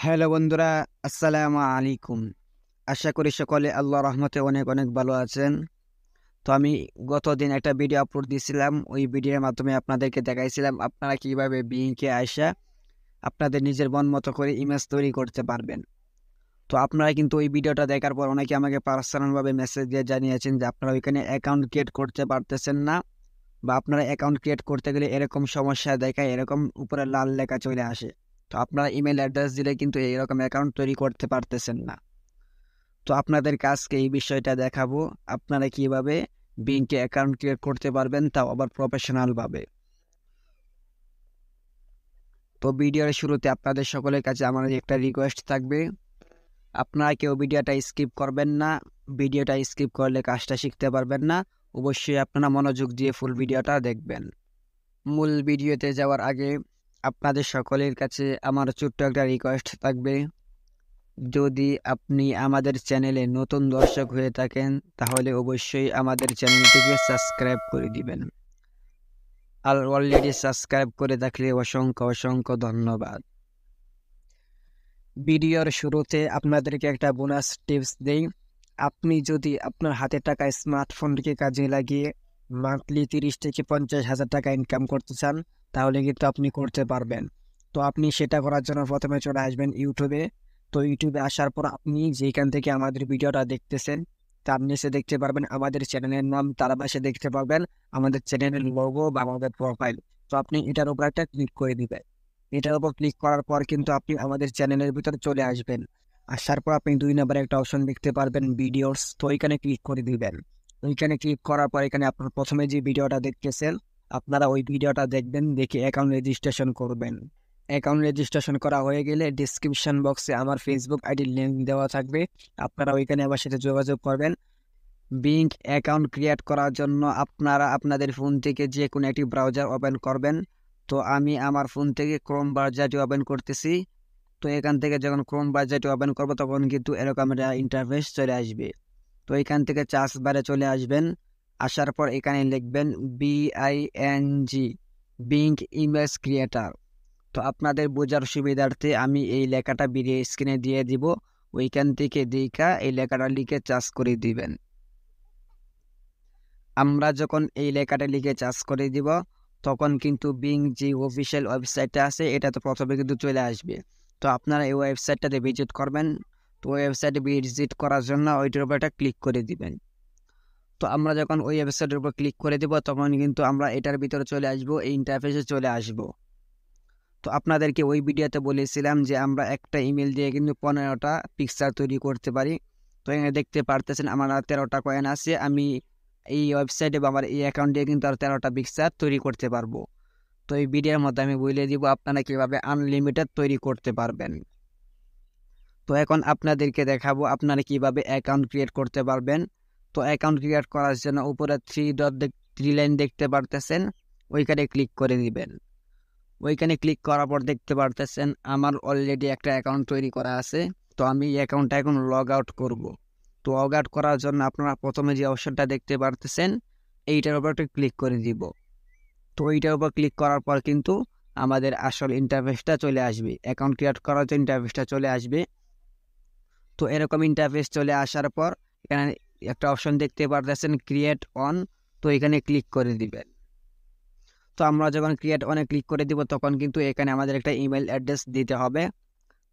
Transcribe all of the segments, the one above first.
Hello বন্ধুরা, আসসালামু আলাইকুম। আশা করি সকলে আল্লাহর রহমতে অনেক অনেক ভালো আছেন। তো আমি গতদিন একটা ভিডিও আপলোড দিয়েছিলাম। ওই ভিডিওর মাধ্যমে আপনাদেরকে দেখাইছিলাম আপনারা কিভাবে বিইংকে আইসা আপনাদের নিজের মন মতো করে ইমেজ তৈরি করতে পারবেন। তো আপনারা কিন্তু ওই ভিডিওটা দেখার পর অনেকে আমাকে পার্সোনালভাবে মেসেজ দিয়ে জানিয়েছেন যে আপনারা ওইখানে অ্যাকাউন্ট ক্রিয়েট করতে পারতেছেন না, বা আপনারা অ্যাকাউন্ট ক্রিয়েট করতে গেলে এরকম সমস্যা দেখায়, এরকম উপরে লাল লেখা চলে আসে। তো আপনারা ইমেল অ্যাড্রেস দিলে কিন্তু এরকম অ্যাকাউন্ট তৈরি করতে পারতেছেন না। তো আপনাদের কাজকে এই বিষয়টা দেখাবো, আপনারা কিভাবে বিংকে অ্যাকাউন্ট ক্রিয়েট করতে পারবেন, তাও আবার প্রফেশনাল ভাবে। তো ভিডিওর শুরুতে আপনাদের সকলের কাছে আমার একটা রিকোয়েস্ট থাকবে, আপনারা কেউ ভিডিওটা স্কিপ করবেন না। ভিডিওটা স্কিপ করলে কাজটা শিখতে পারবেন না। অবশ্যই আপনারা মনোযোগ দিয়ে ফুল ভিডিওটা দেখবেন। মূল ভিডিওতে যাওয়ার আগে আপনাদের সকলের কাছে আমার ছোট্ট একটা রিকোয়েস্ট থাকবে, যদি আপনি আমাদের চ্যানেলে নতুন দর্শক হয়ে থাকেন তাহলে অবশ্যই আমাদের চ্যানেলটিকে সাবস্ক্রাইব করে দিবেন। আর অলরেডি সাবস্ক্রাইব করে থাকলে অসংখ্য অসংখ্য ধন্যবাদ। ভিডিওর শুরুতে আপনাদেরকে একটা বোনাস টিপস দেই। আপনি যদি আপনার হাতে টাকা স্মার্টফোনটিকে কাজে লাগিয়ে মান্থলি 30 থেকে 50,000 টাকা ইনকাম করতে চান, তাহলে কিন্তু আপনি করতে পারবেন। তো আপনি সেটা করার জন্য প্রথমে চলে আসবেন ইউটিউবে। তো ইউটিউবে আসার পর আপনি যেখান থেকে আমাদের ভিডিওটা দেখতেছেন তার নিচে দেখতে পারবেন আমাদের চ্যানেলের নাম, তার পাশে দেখতে পারবেন আমাদের চ্যানেলের লোগো বা আমাদের প্রোফাইল। তো আপনি এটার উপর একটা ক্লিক করে দিবেন। এটার উপর ক্লিক করার পর কিন্তু আপনি আমাদের চ্যানেলের ভিতরে চলে আসবেন। আসার পর আপনি 2 নম্বরে একটা অপশন দেখতে পারবেন ভিডিওস, তো ওইখানে ক্লিক করে দিবেন। ওইখানে ক্লিক করার পর এখানে আপনার প্রথমে যে ভিডিওটা দেখতেছেন আপনারা ওই ভিডিওটা দেখবেন, দেখে অ্যাকাউন্ট রেজিস্ট্রেশন করবেন। অ্যাকাউন্ট রেজিস্ট্রেশন করা হয়ে গেলে ডিসক্রিপশন বক্সে আমার ফেসবুক আইডির লিঙ্ক দেওয়া থাকবে, আপনারা ওইখানে আমার সাথে যোগাযোগ করবেন। বিং অ্যাকাউন্ট ক্রিয়েট করার জন্য আপনারা আপনাদের ফোন থেকে যে কোনো একটি ব্রাউজার ওপেন করবেন। তো আমি আমার ফোন থেকে ক্রোম ব্রাউজারটি ওপেন করতেছি। তো এখান থেকে যখন ক্রোম ব্রাউজারটি ওপেন করবো তখন কিন্তু এরকম একটা ইন্টারফেস চলে আসবে। তো এখান থেকে চার্জ বারে চলে আসবেন। আসার পর এখানে লিখবেন BING, বিং ইমেজ ক্রিয়েটার। তো আপনাদের বোঝার সুবিধার্থে আমি এই লেখাটা ভিডিও স্ক্রিনে দিয়ে দিব, ওইখান থেকে দেখা এই লেখাটা লিখে চার্জ করে দিবেন। আমরা যখন এই লেখাটা লিখে চার্জ করে দিব তখন কিন্তু বিং যে অফিসিয়াল ওয়েবসাইটটা আছে এটা তো প্রথমে কিন্তু চলে আসবে। তো আপনারা এই ওয়েবসাইটটাতে ভিজিট করবেন। তো ওয়েবসাইটে ভিজিট করার জন্য ওইটার উপর একটা ক্লিক করে দিবেন। তো আমরা যখন ওই ওয়েবসাইটের উপর ক্লিক করে দিব তখন কিন্তু আমরা এটার ভিতরে চলে আসবো, এই ইন্টারফেসে চলে আসবো। তো আপনাদেরকে ওই ভিডিওতে বলেছিলাম যে আমরা একটা ইমেল দিয়ে কিন্তু 15টা পিকচার তৈরি করতে পারি। তো এখানে দেখতে পারতেছেন আমার 13টা কয়েন আছে। আমি এই ওয়েবসাইটে বা আমার এই অ্যাকাউন্ট দিয়ে কিন্তু আর 13টা পিকচার তৈরি করতে পারবো। তো এই ভিডিওর মধ্যে আমি বলে দিব আপনারা কীভাবে আনলিমিটেড তৈরি করতে পারবেন। তো এখন আপনাদেরকে দেখাবো আপনারা কিভাবে অ্যাকাউন্ট ক্রিয়েট করতে পারবেন। তো অ্যাকাউন্ট ক্রিয়েট করার জন্য উপরে 3 লাইন দেখতে পারতেছেন, ওইখানে ক্লিক করে দিবেন। ওইখানে ক্লিক করার পর দেখতে পারতেছেন আমার অলরেডি একটা অ্যাকাউন্ট তৈরি করা আছে। তো আমি এই অ্যাকাউন্টটা এখন লগ আউট করব। তো লগ আউট করার জন্য আপনারা প্রথমে যে অপশনটা দেখতে পারতেছেন এইটার উপর একটা ক্লিক করে দিব। তো এইটার উপর ক্লিক করার পর কিন্তু আমাদের আসল ইন্টারফেসটা চলে আসবে, অ্যাকাউন্ট ক্রিয়েট করার জন্য ইন্টারফেসটা চলে আসবে। তো এরকম ইন্টারফেস চলে আসার পর এখানে একটা অপশন দেখতে পারতেছেন ক্রিয়েট অন, তো এখানে ক্লিক করে দিবেন। তো আমরা যখন ক্রিয়েট অনে ক্লিক করে দিব তখন কিন্তু এখানে আমাদের একটা ইমেল অ্যাড্রেস দিতে হবে।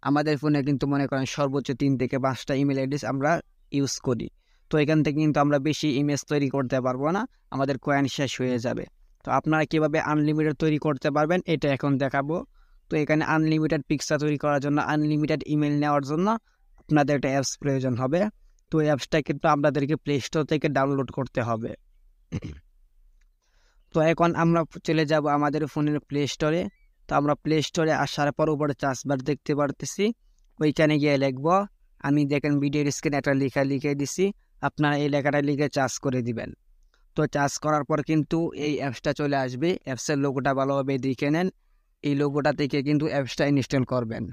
আমাদের ফোনে কিন্তু মনে করেন সর্বোচ্চ 3 থেকে 5টা ইমেল অ্যাড্রেস আমরা ইউজ করি। তো এখান থেকে কিন্তু আমরা বেশি ইমেজ তৈরি করতে পারবো না, আমাদের কয়েন শেষ হয়ে যাবে। তো আপনারা কিভাবে আনলিমিটেড তৈরি করতে পারবেন এটা এখন দেখাবো। তো এখানে আনলিমিটেড পিকচার তৈরি করার জন্য, আনলিমিটেড ইমেল নেওয়ার জন্য আপনাদের একটা অ্যাপস প্রয়োজন হবে। তো এই অ্যাপসটা কিন্তু আপনাদেরকে প্লে স্টোর থেকে ডাউনলোড করতে হবে। তো এখন আমরা চলে যাব আমাদের ফোনের প্লে স্টোরে। তো আমরা প্লে স্টোরে আসার পর উপরে চার্জ বার দেখতে পারতেছি, ওইখানে গিয়ে লিখবো, আমি দেখেন ভিডিওর স্ক্রিনে একটা লেখা লিখে দিছি, আপনারা এই লেখাটা লিখে চার্জ করে দিবেন। তো চার্জ করার পর কিন্তু এই অ্যাপসটা চলে আসবে। অ্যাপসের লোগোটা ভালোভাবে দেখে নেন, এই লোগোটা থেকে কিন্তু অ্যাপসটা ইনস্টল করবেন।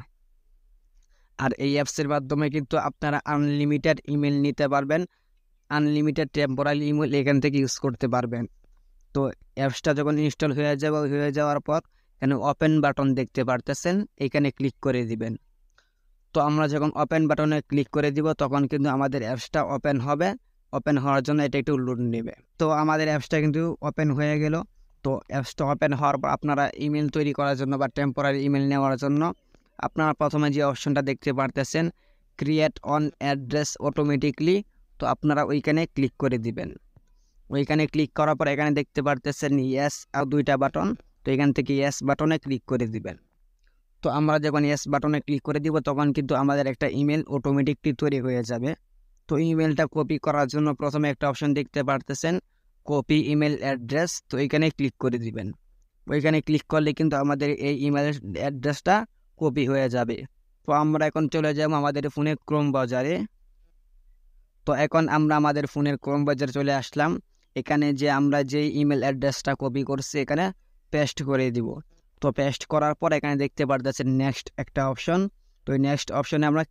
আর এই অ্যাপসের মাধ্যমে কিন্তু আপনারা আনলিমিটেড ইমেল নিতে পারবেন, আনলিমিটেড টেম্পোরারি ইমেল এখান থেকে ইউজ করতে পারবেন। তো অ্যাপসটা যখন ইনস্টল হয়ে যাওয়ার পর এখানে ওপেন বাটন দেখতে পারতেছেন, এখানে ক্লিক করে দিবেন। তো আমরা যখন ওপেন বাটনে ক্লিক করে দিব তখন কিন্তু আমাদের অ্যাপসটা ওপেন হবে। ওপেন হওয়ার জন্য এটা একটু লোড নেবে। তো আমাদের অ্যাপসটা কিন্তু ওপেন হয়ে গেল। তো অ্যাপসটা ওপেন হওয়ার পর আপনারা ইমেল তৈরি করার জন্য বা টেম্পোরারি ইমেল নেওয়ার জন্য আপনারা প্রথমে যে অপশনটা দেখতে পারতেছেন ক্রিয়েট অন অ্যাড্রেস অটোমেটিকলি, তো আপনারা ওইখানে ক্লিক করে দিবেন। ওইখানে ক্লিক করার পর এখানে দেখতে পারতেছেন ইয়েস আর দুইটা বাটন, তো এখান থেকে ইয়েস বাটনে ক্লিক করে দিবেন। তো আমরা যখন ইয়েস বাটনে ক্লিক করে দিব তখন কিন্তু আমাদের একটা ইমেল অটোমেটিকলি তৈরি হয়ে যাবে। তো ইমেলটা কপি করার জন্য প্রথমে একটা অপশন দেখতে পারতেছেন কপি ইমেল অ্যাড্রেস, তো এখানে ক্লিক করে দিবেন। ওইখানে ক্লিক করলে কিন্তু আমাদের এই ইমেল অ্যাড্রেসটা কপি হয়ে যাবে। তো আমরা এখন চলে যাব আমাদের ফোনে ক্রোম ব্রাউজারে। তো এখন আমরা আমাদের ফোনের ক্রোম ব্রাউজারে চলে আসলাম। এখানে যে আমরা যেই ইমেল অ্যাড্রেসটা কপি করছি এখানে পেস্ট করে দিব। তো পেস্ট করার পর এখানে দেখতে পারতেছেন নেক্সট একটা অপশন, তো নেক্সট অপশনে আমরা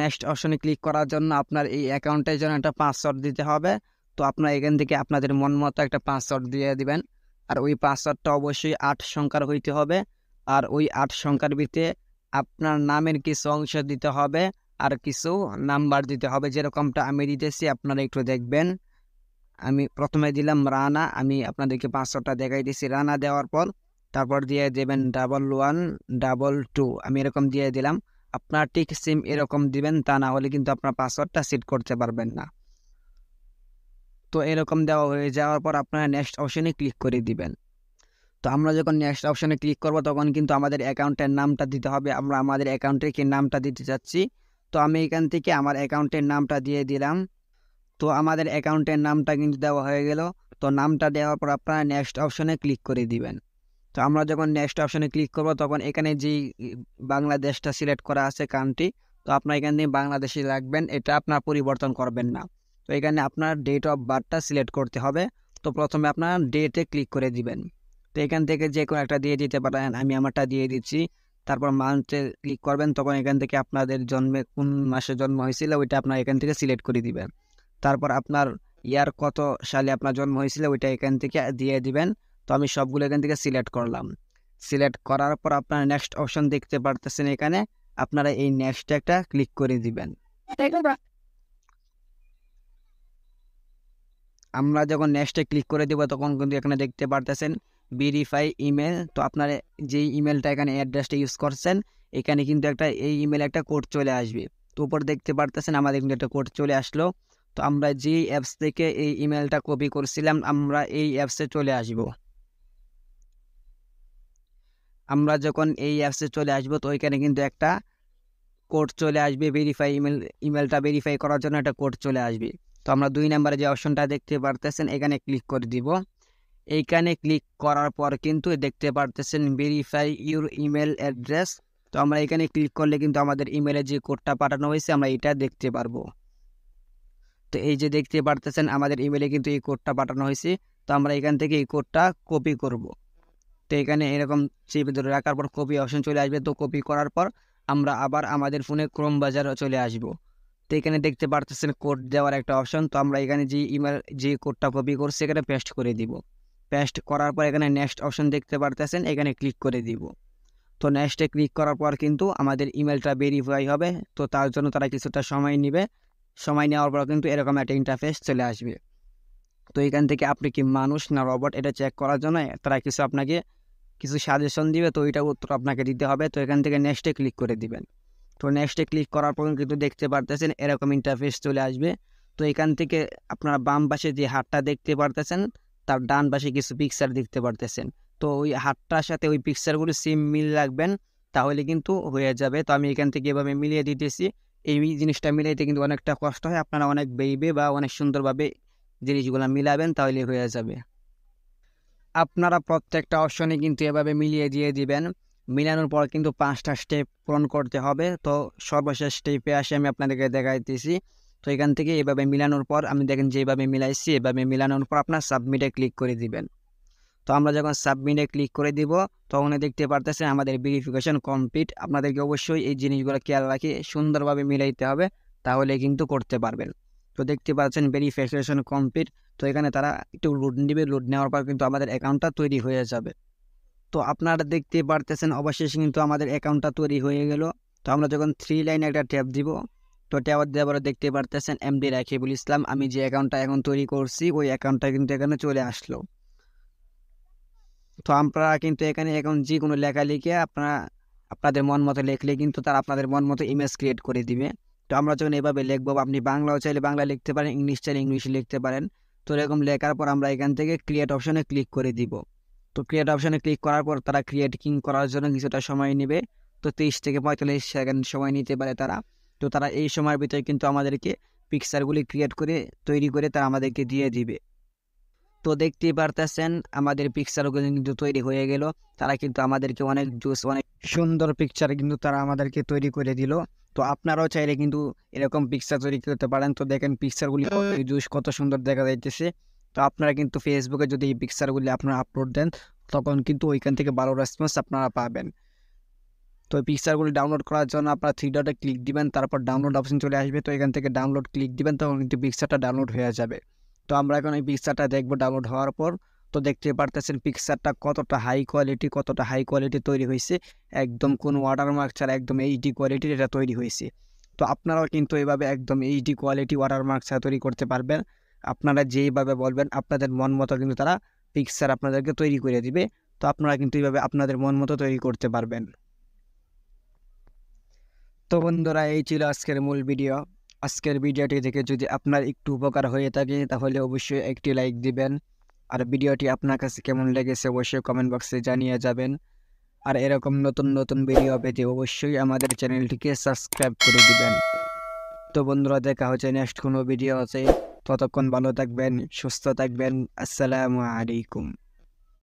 নেক্সট অপশনে ক্লিক করার জন্য আপনার এই অ্যাকাউন্টের জন্য একটা পাসওয়ার্ড দিতে হবে। তো আপনারা এখান থেকে আপনাদের মন মতো একটা পাসওয়ার্ড দিয়ে দিবেন। আর ওই পাসওয়ার্ডটা অবশ্যই 8 সংখ্যার হইতে হবে। আর ওই 8 সংখ্যার ভিতরে আপনার নামের কিছু অংশ দিতে হবে আর কিছু নাম্বার দিতে হবে, যেরকমটা আমি দিতেছি আপনারা একটু দেখবেন। আমি প্রথমে দিলাম রানা, আমি আপনাদেরকে পাসওয়ার্ডটা দেখাই দিয়েছি। রানা দেওয়ার পর তারপর দিয়ে দেবেন 1122, আমি এরকম দিয়ে দিলাম। আপনার ঠিক সিম এরকম দিবেন, তা না হলে কিন্তু আপনার পাসওয়ার্ডটা সেট করতে পারবেন না। তো এরকম দেওয়া হয়ে যাওয়ার পর আপনারা নেক্সট অপশনে ক্লিক করে দিবেন। তো আমরা যখন নেক্সট অপশনে ক্লিক করব তখন কিন্তু আমাদের অ্যাকাউন্টের নামটা দিতে হবে। আমরা আমাদের অ্যাকাউন্টের কি নামটা দিতে চাচ্ছি, তো আমি এখান থেকে আমার অ্যাকাউন্টের নামটা দিয়ে দিলাম। তো আমাদের অ্যাকাউন্টের নামটা কিন্তু দেওয়া হয়ে গেল। তো নামটা দেওয়ার পর আপনারা নেক্সট অপশনে ক্লিক করে দিবেন। তো আমরা যখন নেক্সট অপশনে ক্লিক করব তখন এখানে যেই বাংলাদেশটা সিলেক্ট করা আছে কান্ট্রি, তো আপনার এখান থেকে বাংলাদেশি রাখবেন, এটা আপনার পরিবর্তন করবেন না। তো এখানে আপনার ডেট অফ বার্থটা সিলেক্ট করতে হবে। তো প্রথমে আপনার ডেটে ক্লিক করে দিবেন। তো এখান থেকে যে কোনো একটা দিয়ে দিতে পারেন, আমি আমারটা দিয়ে দিচ্ছি। তারপর মান্থে ক্লিক করবেন, তখন এখান থেকে আপনাদের জন্মে কোন মাসে জন্ম হয়েছিল ওইটা আপনার এখান থেকে সিলেক্ট করে দিবেন। তারপর আপনার ইয়ার কত সালে আপনার জন্ম হয়েছিল ওইটা এখান থেকে দিয়ে দিবেন। তো আমি সবগুলো এখান থেকে সিলেক্ট করলাম। সিলেক্ট করার পর আপনারা নেক্সট অপশন দেখতে পারতেছেন, এখানে আপনারা এই নেক্সট একটা ক্লিক করে দিবেন। আমরা যখন নেক্সটে ক্লিক করে দেবো তখন কিন্তু এখানে দেখতে পারতেছেন ভেরিফাই ইমেল। তো আপনার যেই ইমেলটা এখানে অ্যাড্রেসটা ইউজ করছেন এখানে কিন্তু এই ইমেলে একটা কোড চলে আসবে। তো উপর দেখতে পারতেছেন আমাদের কিন্তু একটা কোড চলে আসলো। তো আমরা যেই অ্যাপস থেকে এই ইমেলটা কপি করছিলাম আমরা এই অ্যাপসে চলে আসব। আমরা যখন এই অ্যাপসে চলে আসবো তো ওইখানে কিন্তু একটা কোড চলে আসবে, ইমেলটা ভেরিফাই করার জন্য একটা কোড চলে আসবে। তো আমরা 2 নম্বরে যে অপশনটা দেখতে পারতেছেন এখানে ক্লিক করে দিব। এইখানে ক্লিক করার পর কিন্তু দেখতে পারতেছেন ভেরিফাই ইউর ইমেল অ্যাড্রেস। তো আমরা এখানে ক্লিক করলে কিন্তু আমাদের ইমেলে যে কোডটা পাঠানো হয়েছে আমরা এটা দেখতে পারবো। তো এই যে দেখতে পারতেছেন আমাদের ইমেলে কিন্তু এই কোডটা পাঠানো হয়েছে। তো আমরা এখান থেকে এই কোডটা কপি করব। তো এখানে এরকম চেপে ধরে রাখার পর কপি অপশন চলে আসবে। তো কপি করার পর আমরা আবার আমাদের ফোনে ক্রোম ব্রাউজারে চলে আসব। তো এখানে দেখতে পারতেছেন কোড দেওয়ার একটা অপশন। তো আমরা এখানে যে কোডটা কপি করছি এখানে পেস্ট করে দিব। পেস্ট করার পর এখানে নেক্সট অপশন দেখতে পারতেছেন, এখানে ক্লিক করে দিব। তো নেক্সটে ক্লিক করার পর কিন্তু আমাদের ইমেলটা ভেরিফাই হবে। তো তার জন্য তারা কিছুটা সময় নেবে। সময় নেওয়ার পর কিন্তু এরকম একটা ইন্টারফেস চলে আসবে। তো এখান থেকে আপনি কি মানুষ না রবট এটা চেক করার জন্য তারা আপনাকে কিছু সাজেশন দিবে, তো ওইটা উত্তর আপনাকে দিতে হবে। তো এখান থেকে নেক্সটে ক্লিক করে দিবেন। তো নেক্সটে ক্লিক করার পর কিন্তু দেখতে পারতেছেন এরকম ইন্টারফেস চলে আসবে। তো এখান থেকে আপনারা বাম পাশে যে হাতটা দেখতে পারতেছেন তার ডান পাশে কিছু পিকচার দেখতে পারতেছেন। তো ওই হাতটার সাথে ওই পিকচারগুলো সেম মিল রাখবেন, তাহলে কিন্তু হয়ে যাবে। তো আমি এখান থেকে এভাবে মিলিয়ে দিতেছি। এই জিনিসটা মিলাইতে কিন্তু অনেকটা কষ্ট হয়, আপনারা অনেক বেইবে বা অনেক সুন্দরভাবে জিনিসগুলো মিলাবেন তাহলে হয়ে যাবে। আপনারা প্রত্যেকটা অপশনে কিন্তু এভাবে মিলিয়ে দিয়ে দিবেন। মিলানোর পর কিন্তু 5টা স্টেপ পূরণ করতে হবে। তো সর্বশেষ স্টেপে আসে আমি আপনাদেরকে দেখাইতেছি। তো এখান থেকে এভাবে মিলানোর পর আমি দেখেন যেভাবে মিলাইছি এভাবে মিলানোর পর আপনার সাবমিটে ক্লিক করে দিবেন। তো আমরা যখন সাবমিটে ক্লিক করে দিব তখন দেখতে পারতেছেন আমাদের ভেরিফিকেশন কমপ্লিট। আপনাদেরকে অবশ্যই এই জিনিসগুলো খেয়াল রাখি সুন্দরভাবে মিলাইতে হবে, তাহলে কিন্তু করতে পারবেন। তো দেখতে পাচ্ছেন ভেরিফিকেশন কমপ্লিট। তো এখানে তারা একটু লোড নেবে, লোড নেওয়ার পর কিন্তু আমাদের অ্যাকাউন্টটা তৈরি হয়ে যাবে। তো আপনারা দেখতে পারতেছেন অবশেষে কিন্তু আমাদের অ্যাকাউন্টটা তৈরি হয়ে গেল। তো আমরা যখন 3 লাইনে একটা ট্যাব দিব, তো ট্যাব দেওয়ার পরে দেখতে পারতেছেন এমডি রাকিবুল ইসলাম, আমি যে অ্যাকাউন্টটা এখন তৈরি করছি ওই অ্যাকাউন্টটা কিন্তু এখানে চলে আসলো। তো আপনারা কিন্তু এখানে এখন যে কোনো লেখা লিখে আপনাদের মন মতো লিখলে কিন্তু তারা আপনাদের মন মতো ইমেজ ক্রিয়েট করে দিবে। তো আমরা যখন এভাবে লিখবো, আপনি বাংলাও চাইলে বাংলা লিখতে পারেন, ইংলিশ চাইলে ইংলিশ লিখতে পারেন। তো এরকম লেখার পর আমরা এখান থেকে ক্রিয়েট অপশনে ক্লিক করে দিব। তো ক্রিয়েট অপশনে ক্লিক করার পর তারা ক্রিয়েটিং করার জন্য কিছুটা সময় নেবে। তো 30 থেকে 45 সেকেন্ড সময় নিতে পারে তারা। তো তারা এই সময়ের ভিতরে কিন্তু আমাদেরকে পিকচারগুলি ক্রিয়েট করে তৈরি করে তারা আমাদেরকে দিয়ে দিবে। তো দেখতেই পারতেছেন আমাদের পিকচারগুলো কিন্তু তৈরি হয়ে গেল। তারা কিন্তু আমাদেরকে অনেক অনেক সুন্দর পিকচার কিন্তু তারা আমাদেরকে তৈরি করে দিল। তো আপনারাও চাইলে কিন্তু এরকম পিকচার তৈরি করতে পারেন। তো দেখেন পিকচারগুলি কত সুন্দর দেখা যাইতেছে। তো আপনারা কিন্তু ফেসবুকে যদি এই পিকচারগুলি আপনারা আপলোড দেন, তখন কিন্তু ওইখান থেকে ভালো রেসপন্স আপনারা পাবেন। তো এই পিকচারগুলি ডাউনলোড করার জন্য আপনারা 3 ডটে ক্লিক দিবেন, তারপর ডাউনলোড অপশন চলে আসবে। তো এখান থেকে ডাউনলোড ক্লিক দিবেন, তখন কিন্তু পিকচারটা ডাউনলোড হয়ে যাবে। তো আমরা এখন এই পিকচারটা দেখবো ডাউনলোড হওয়ার পর। তো দেখতে পারতেছেন পিকচারটা কতটা হাই কোয়ালিটি তৈরি হয়েছে। একদম কোনো ওয়াটারমার্ক ছাড়া একদম এইচডি কোয়ালিটির এটা তৈরি হয়েছে। তো আপনারাও কিন্তু এইভাবে একদম এইচডি কোয়ালিটি ওয়াটারমার্ক ছাড়া তৈরি করতে পারবেন। আপনারা যেইভাবে বলবেন আপনাদের মন মতো কিন্তু তারা পিকচার আপনাদেরকে তৈরি করে দিবে। তো আপনারা কিন্তু এইভাবে আপনাদের মন মতো তৈরি করতে পারবেন। তো বন্ধুরা, এই ছিল আজকের মূল ভিডিও। আজকের ভিডিওটি থেকে যদি আপনার একটু উপকার হয়ে থাকে তাহলে অবশ্যই একটি লাইক দিবেন। আর ভিডিওটি আপনার কাছে কেমন লেগেছে অবশ্যই কমেন্ট বক্সে জানিয়ে যাবেন। আর এরকম নতুন নতুন ভিডিও পেতে অবশ্যই আমাদের চ্যানেলটিকে সাবস্ক্রাইব করে দিবেন। তো বন্ধুরা, দেখা হচ্ছে নেক্সট কোনো ভিডিও আছে। ততক্ষণ ভালো থাকবেন, সুস্থ থাকবেন। আসসালামু আলাইকুম।